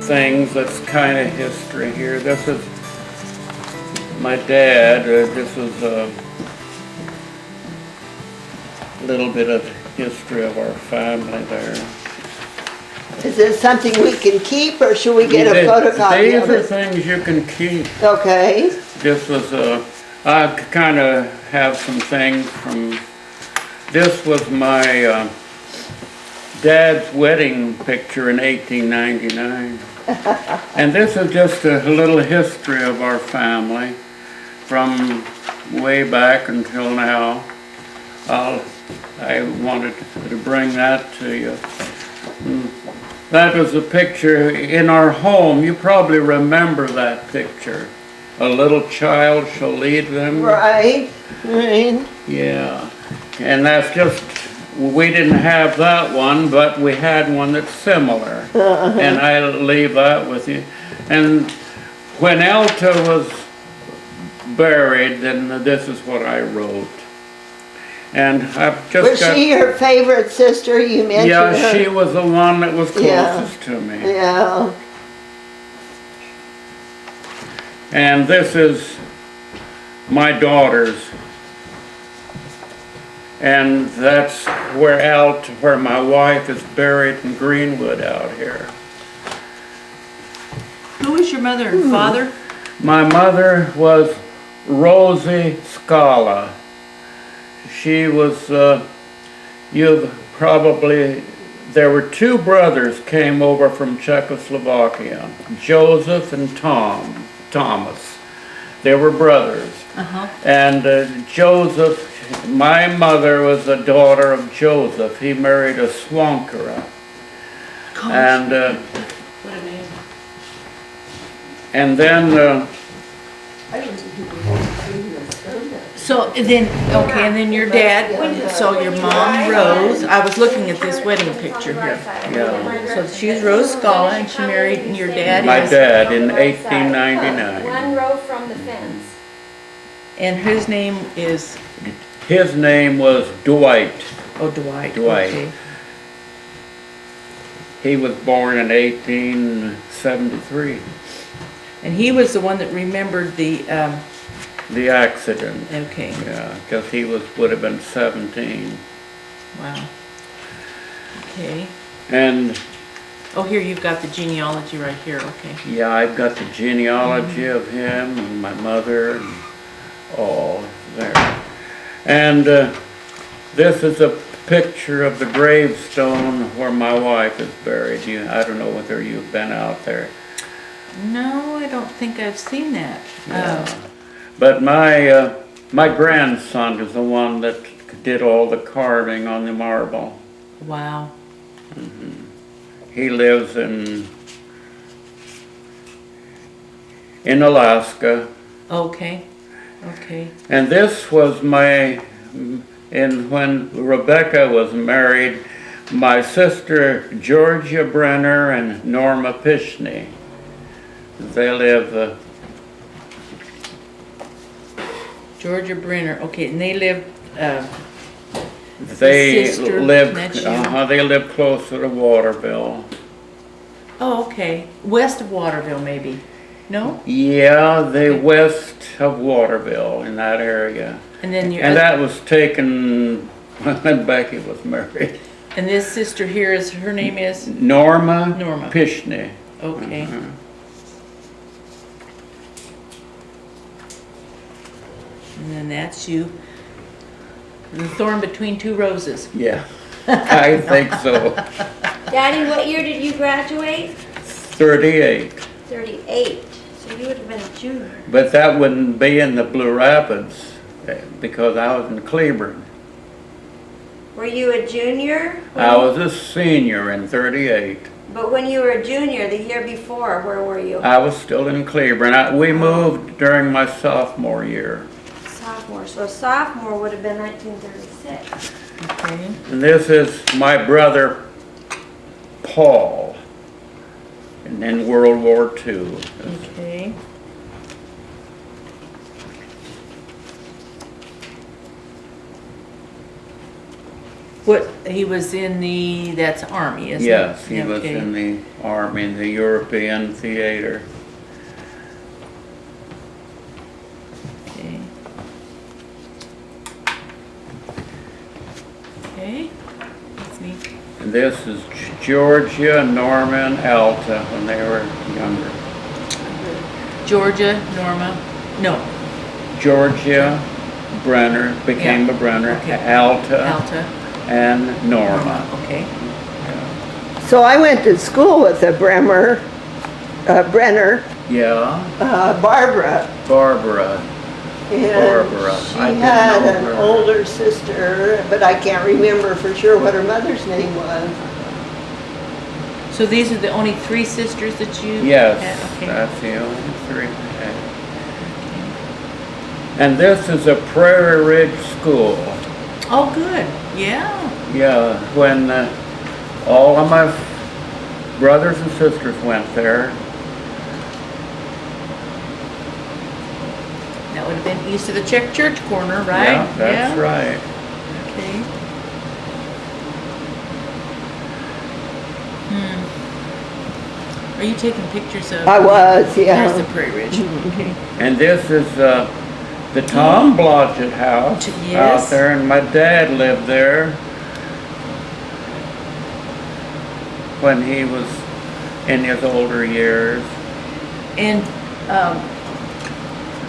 things that's kind of history here. This is my dad. This is a little bit of history of our family there. Is this something we can keep, or should we get a photocopy These of are it? things you can keep. Okay. This was I kind of have some things from, this was my dad's wedding picture in 1899. And this is just a little history of our family from way back until now. I wanted to bring that to you. That was a picture in our home. You probably remember that picture. A little child shall lead them. Right. Right. Yeah. And that's just, we didn't have that one, but we had one that's similar. And I'll leave that with you. And when Elta was buried, then this is what I wrote. And I've just Was she your favorite sister? You mentioned yeah, her. she was the one that was closest Yeah. to me. Yeah. And this is my daughter's. And that's where my wife is buried in Greenwood out here. Who was your mother and father? My mother was Rosie Scala. She was, there were two brothers came over from Czechoslovakia, Joseph and Thomas. They were brothers. And Joseph, my mother was the daughter of Joseph. He married a Swankara. And What a name. and then So then, okay, and then your dad, so your mom Rose, I was looking at this wedding picture here. yeah, So she's Rose Scala and she married, and your dad my is, dad in 1899. One row from the fence. and his name is, His name was Dwight. oh, Dwight. Dwight. Okay. He was born in 1873. And he was the one that remembered the, The accident. okay, Yeah, because he would have been 17. wow. Okay. And Oh, here, you've got the genealogy right here, okay. yeah, I've got the genealogy of him and my mother and all there. And this is a picture of the gravestone where my wife is buried. I don't know whether you've been out there. No, I don't think I've seen that. Yeah. But my grandson is the one that did all the carving on the marble. Wow. He lives in Alaska. Okay, okay. And this was when Rebecca was married, my sister Georgia Brenner and Norma Pishney. They live Georgia Brenner, okay, and they lived, they sister, lived that's you? they lived closer to Waterville. oh, okay, west of Waterville maybe, no? Yeah, they west of Waterville in that area. And then your, And that was taken when Becky was married. and this sister here is, her name is? Norma Norma. Pishney. Okay. And then that's you. The thorn between two roses. Yeah, I think so. Daddy, what year did you graduate? 38. 38. So you would have been a junior. But that wouldn't be in the Blue Rapids because I was in Cleburne. Were you a junior? I was a senior in 38. But when you were a junior, the year before, where were you? I was still in Cleburne. We moved during my sophomore year. Sophomore. So sophomore would have been 1936. Okay. And this is my brother Paul in World War II. Okay. What, he was in the, that's Army, isn't it? Yes, he was Okay. in the Army, the European theater. Okay. Okay, that's neat. And this is Georgia, Norma, and Alta when they were younger. Georgia, Norma, no, Georgia, Brenner, became Yeah. a Brenner, Okay. Alta, Alta, and Norma. okay. So I went to school with a Brenner, Yeah, Barbara. Barbara. And Barbara. she I didn't had know an her. older sister, but I can't remember for sure what her mother's name was. So these are the only three sisters that you Yes, had? Okay. that's the only three. And this is a Prairie Ridge school. Oh, good, yeah. Yeah, when all of my brothers and sisters went there. That would have been east of the Czech Church corner, right? Yeah, that's right. Okay. Are you taking pictures of? I was, yeah. There's the Prairie Ridge, okay. And this is the Tom Blodgett house Yes. out there, and my dad lived there when he was in his older years. And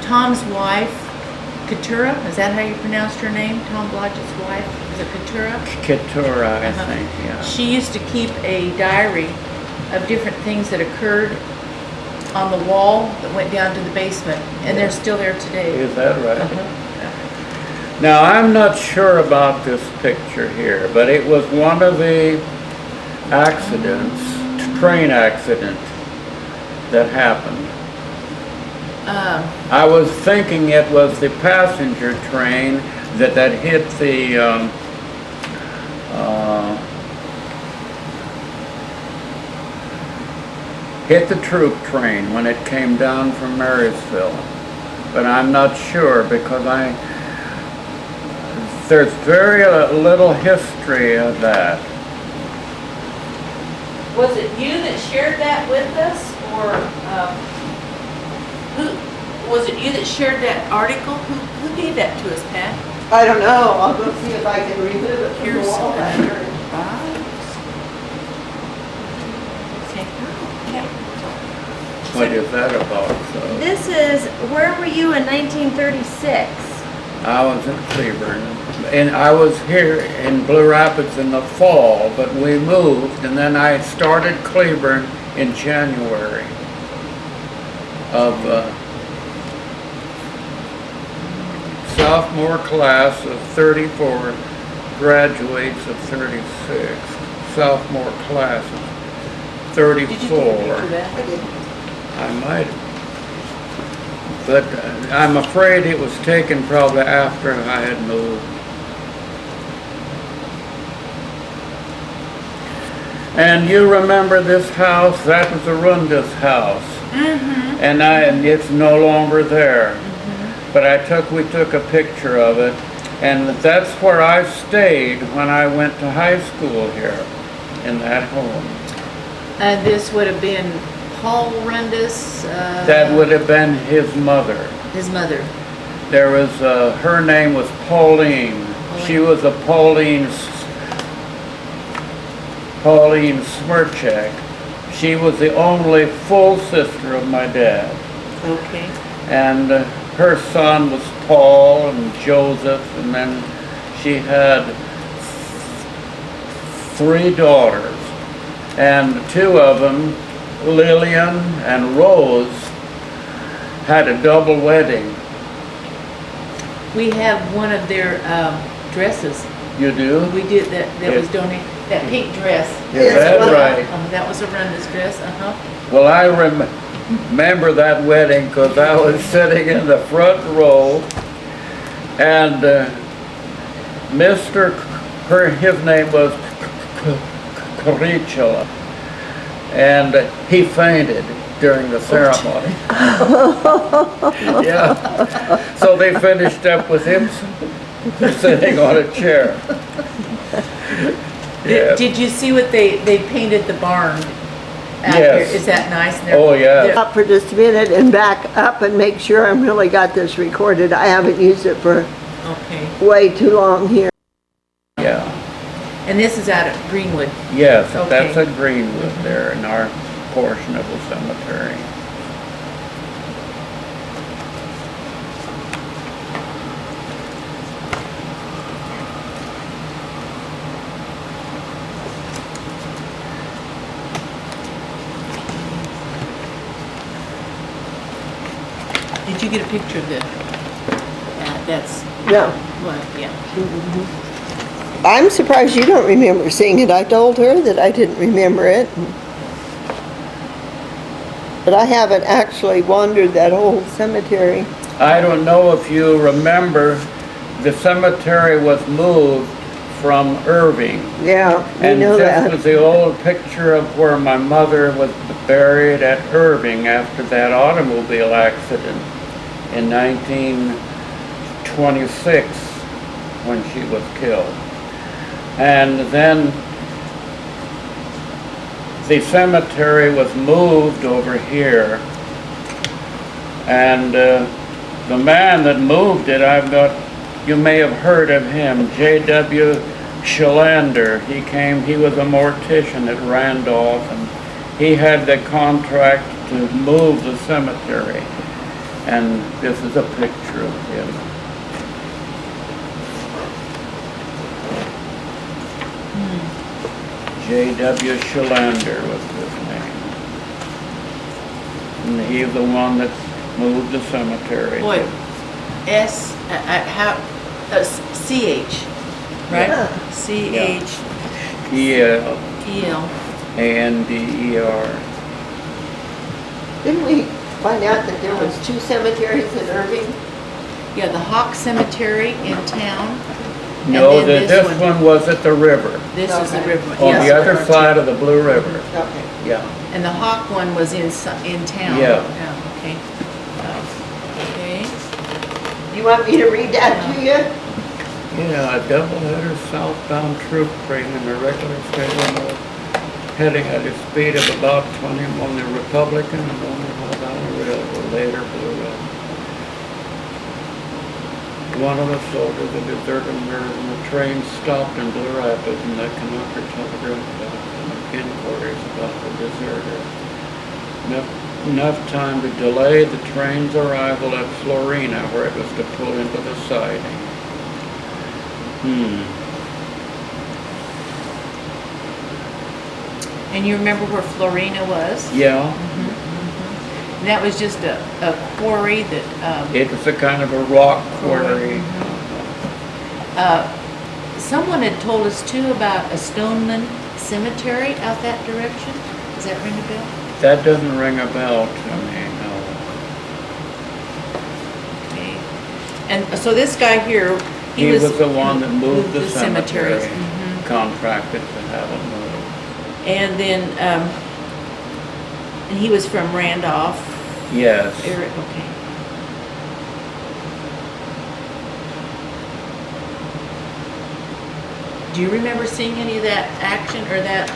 Tom's wife, Keturah, is that how you pronounced her name? Tom Blodgett's wife? Is it Keturah? Keturah, I Uh-huh. think, yeah. She used to keep a diary of different things that occurred on the wall that went down to the basement, and they're still there today. Is that right? Uh-huh. Now, I'm not sure about this picture here, but it was one of the accidents, train accident that happened. I was thinking it was the passenger train that hit the hit the troop train when it came down from Marysville. But I'm not sure because there's very little history of that. Was it you that shared that with us, or was it you that shared that article? Who gave that to us, Pat? I don't know, I'll go see if I can remove it from the Here's wall back here. What is that about? So, This is, where were you in 1936? I was in Cleburne, and I was here in Blue Rapids in the fall, but we moved, and then I started Cleburne in January of sophomore class of 34, graduates of 36, sophomore class of 34. Did you take a picture of that? I did. I might, but I'm afraid it was taken probably after I had moved. And you remember this house? That was Arunda's house. Mm-hmm. And it's no longer there. We took a picture of it, and that's where I stayed when I went to high school here, in that home. And this would have been Paul Rendis. That would have been his mother. His mother. There was, her name was Pauline. She was a Pauline Smirchek. She was the only full sister of my dad. Okay. And her son was Paul and Joseph, and then she had 3 daughters. And 2 of them, Lillian and Rose, had a double wedding. We have one of their dresses. You do? We did that was donated, that pink dress. Is that right? That was a Renda's dress, uh-huh. Well, I remember that wedding because I was sitting in the front row, and his name was Corichola, and he fainted during the ceremony. Yeah. So they finished up with him sitting on a chair. Yeah. Did you see what they painted the barn out Yes. here? Is that nice? And Oh, yeah. they're- Up for just a minute and back up and make sure I'm really got this recorded. I haven't used it for Okay. way too long here. Yeah. And this is out at Greenwood. Yes, Okay. that's a Greenwood there in our portion of the cemetery. Did you get a picture of the, that's, No. what, yeah. I'm surprised you don't remember seeing it. I told her that I didn't remember it. But I haven't actually wandered that whole cemetery. I don't know if you remember, the cemetery was moved from Irving. Yeah, we And know this that. was the old picture of where my mother was buried at Irving after that automobile accident in 1926 when she was killed. And then the cemetery was moved over here. And the man that moved it, you may have heard of him, J.W. Shalander. He was a mortician at Randolph, and he had the contract to move the cemetery. And this is a picture of him. J.W. Shalander was his name. And he's the one that moved the cemetery. Boy, C-H, right? Yeah. C-H-E-L. E-L-A-N-D-E-R. Didn't we find out that there was 2 cemeteries in Irving? Yeah, the Hawk Cemetery in town. No, And then this one was at the river, This is the Okay. river. on yes, the other correct. side of the Blue River. Okay. Yeah. And the Hawk one was in town. Yeah. Okay. Okay. You want me to read that to you? Yeah, a doubleheader southbound troop train in a regular schedule mode, heading at a speed of about 20 on the Republican and Omaha Valley Railroad, later Blue Rail. One of the soldiers had deserted her and the train stopped in Blue Rapids, and the conductor telegraphed back to the inquiries about the deserter. Enough time to delay the train's arrival at Florina, where it was to pull into the siding. And you remember where Florina was? Yeah, And that was just a quarry that, it was a kind of a rock quarry. someone had told us too about a Stoneman Cemetery out that direction. Does that ring a bell? That doesn't ring a bell to me, no. Okay. And so this guy here, He was the one that moved the cemeteries. cemetery, contracted to have it moved. And then, and he was from Randolph. Yes. Eric, okay. Do you remember seeing any of that action or that,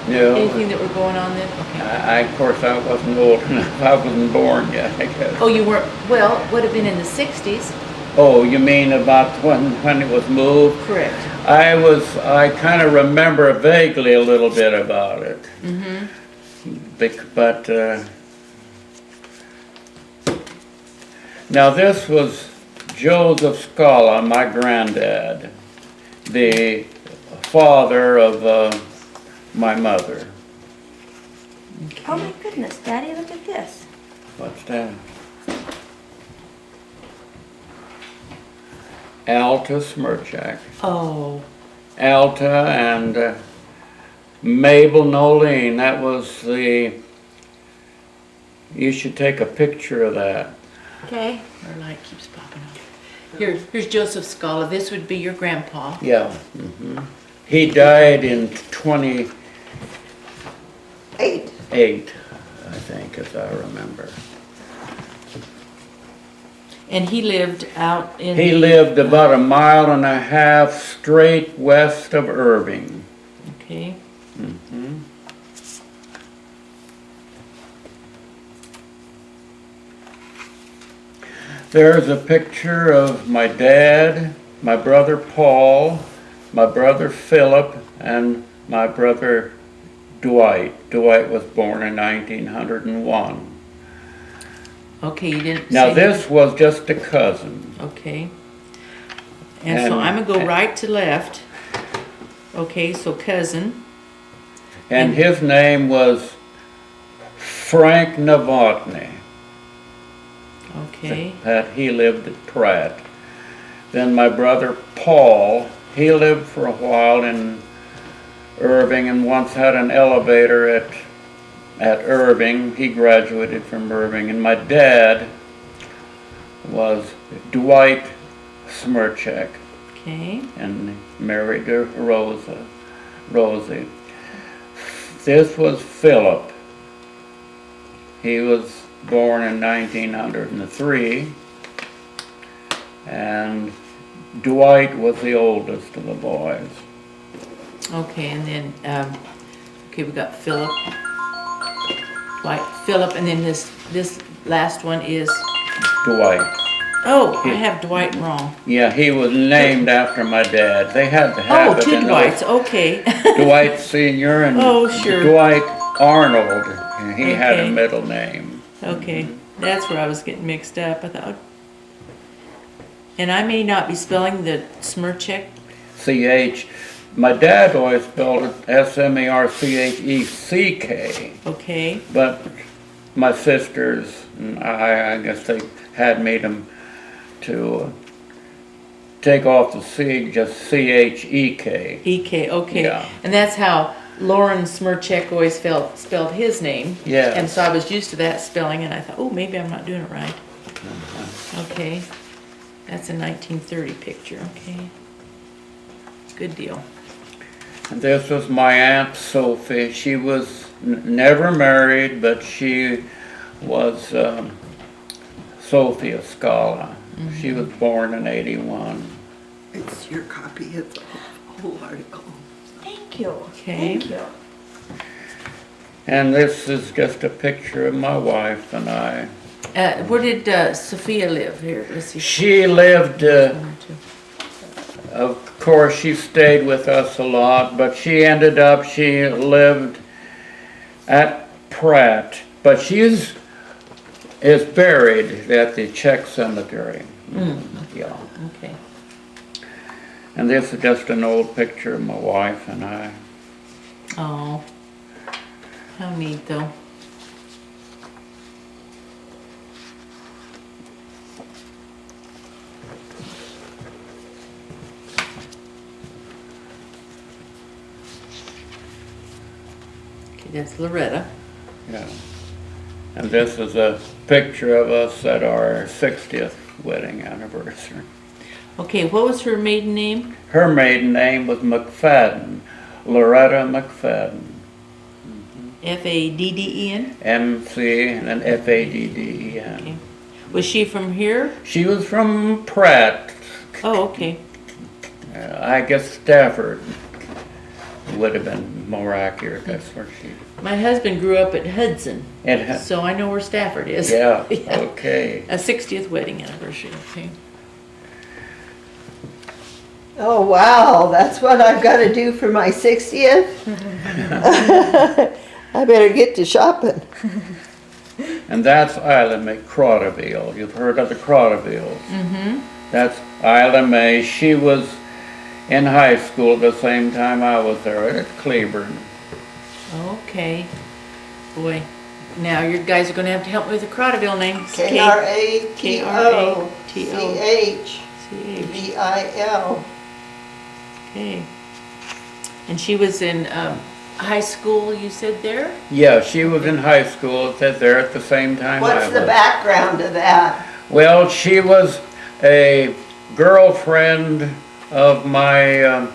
No. anything that were going on then? Okay. Of course, I wasn't old enough. I wasn't born yet, I guess. Oh, you weren't, well, would have been in the 60s. Oh, you mean about when it was moved? Correct. I kind of remember vaguely a little bit about it. But, now this was Joseph Scala, my granddad, the father of my mother. Oh my goodness, Daddy, look at this. What's that? Alta Smirchak. Oh. Alta and Mabel Nolene. That was you should take a picture of that. Okay. Our light keeps popping up. Here's Joseph Scala. This would be your grandpa. Yeah. He died in 28, 8. I think, as I remember. And he lived out in He the- lived about 1.5 miles straight west of Irving. Okay. There's a picture of my dad, my brother Paul, my brother Philip, and my brother Dwight. Dwight was born in 1901. Okay, you didn't Now say- this was just a cousin. Okay. And so And- I'm gonna go right to left. Okay, so cousin. And his name was Frank Novotny. Okay. That he lived at Pratt. Then my brother Paul, he lived for a while in Irving and once had an elevator at Irving. He graduated from Irving. And my dad was Dwight Smirchek Okay. and married to Rosie. This was Philip. He was born in 1903, and Dwight was the oldest of the boys. Okay, and then okay, we got Philip. Like Philip, and then this last one is. Dwight. Oh, I have Dwight wrong. Yeah, he was named after my dad. They had to have Oh, it. two in the- Dwights. Okay. Dwight Sr. and Oh, sure. Dwight Arnold. He had a Okay. middle name. Okay, that's where I was getting mixed up. I thought, and I may not be spelling the Smirchek. CH. My dad always spelled it Smerchek, Okay. but my sisters, and I guess they had made him to take off the C, just CHEK. EK. Okay. Yeah. And that's how Lauren Smirchek always spelled his name. Yes. And so I was used to that spelling, and I thought, oh, maybe I'm not doing it right. Okay. That's a 1930 picture. Okay. Good deal. And this was my Aunt Sophie. She was never married, but she was Sophia Scala. She was born in 81. It's your copy of the whole article. Thank you. Okay. Thank you. And this is just a picture of my wife and I. Where did Sophia live? Here, let's see. She lived, of course, she stayed with us a lot, but she lived at Pratt. But she is buried at the Czech Cemetery. Yeah. Okay. And this is just an old picture of my wife and I. Oh, how neat though. Okay, that's Loretta. Yeah. And this is a picture of us at our 60th wedding anniversary. Okay, what was her maiden name? Her maiden name was McFadden, Loretta McFadden. F-A-D-D-E-N? MC and then F-A-D-D-E-N. Okay. Was she from here? She was from Pratt. Oh, okay. I guess Stafford would have been more accurate. That's where she. My husband grew up at Hudson, It so I know where Stafford is. yeah. Yeah. Okay. A 60th wedding anniversary, okay. Oh, wow, that's what I've got to do for my 60th? I better get to shopping. And that's Isla Mae Crotteville. You've heard of the Crottevilles. Mm-hmm. That's Isla Mae. She was in high school at the same time I was there at Cleburne. Okay. Boy, now you guys are gonna have to help me with the Crotteville names. K-R-A-T-O-C-H-V-I-L. Okay. And she was in high school, you said there? Yeah, she was in high school there at the same time I What's was. the background of that? Well, she was a girlfriend of my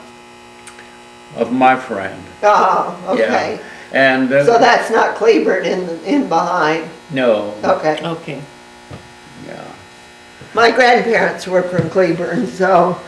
friend. Oh, okay. Yeah. And So that's not Cleburne in behind. no. Okay. Okay. Yeah. My grandparents were from Cleburne, so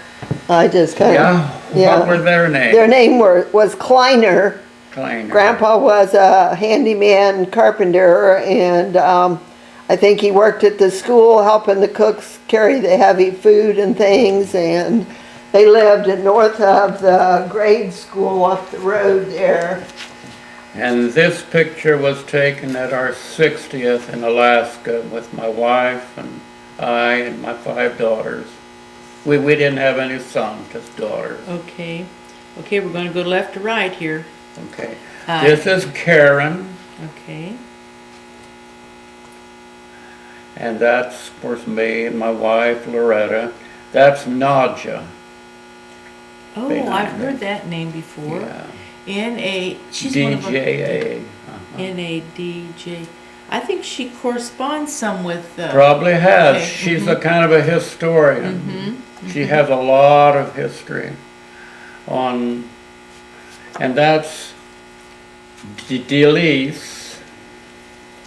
I just kind of, Yeah, what were their names? Their name was Kleiner. Kleiner. Grandpa was a handyman carpenter, and I think he worked at the school helping the cooks carry the heavy food and things, and they lived north of the grade school up the road there. And this picture was taken at our 60th in Alaska with my wife and I and my 5 daughters. We didn't have any sons, just daughters. Okay. Okay, we're gonna go left to right here. Okay. This is Karen, Okay. and that's, of course, me and my wife, Loretta. That's Nadja. Oh, Behind I've her. heard that name before. Yeah. She's one of our. DJA. Nadj. I think she corresponds some with. Probably has. Okay, She's a kind of a historian. She has a lot of history on, and that's Delisce,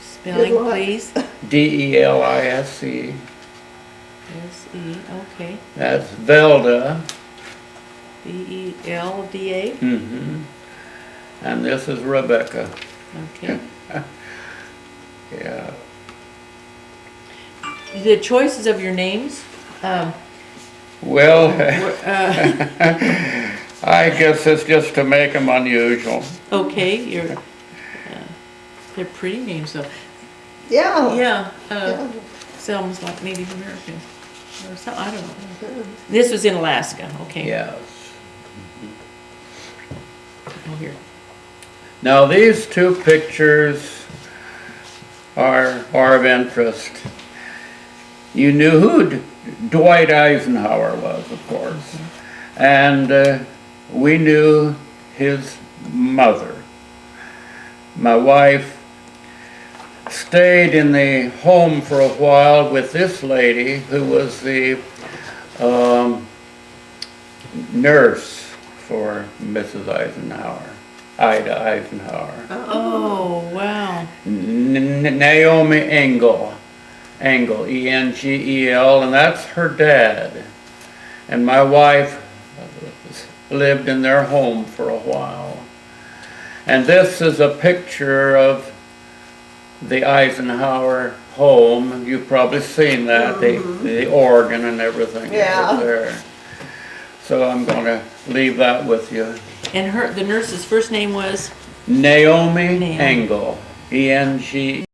Spelling, Good luck. please. Delisce. S-E, okay. That's Velda. B-E-L-D-A, And this is Rebecca. okay. Yeah. The choices of your names, Well, were, I guess it's just to make them unusual. okay, they're pretty names though. Yeah. Yeah, Yeah. it's almost like Native American or something, I don't know. This was in Alaska, okay. Yes. Oh, here. Now these 2 pictures are of interest. You knew who Dwight Eisenhower was, of course, and we knew his mother. My wife stayed in the home for a while with this lady who was the nurse for Mrs. Eisenhower, Ida Eisenhower. Oh, wow. Naomi Engel, E-N-G-E-L, and that's her dad. And my wife lived in their home for a while. And this is a picture of the Eisenhower home. You've probably seen that, the organ and everything Yeah. was there. So I'm going to leave that with you. And the nurse's first name was? Naomi Naomi. Engel, E-N-G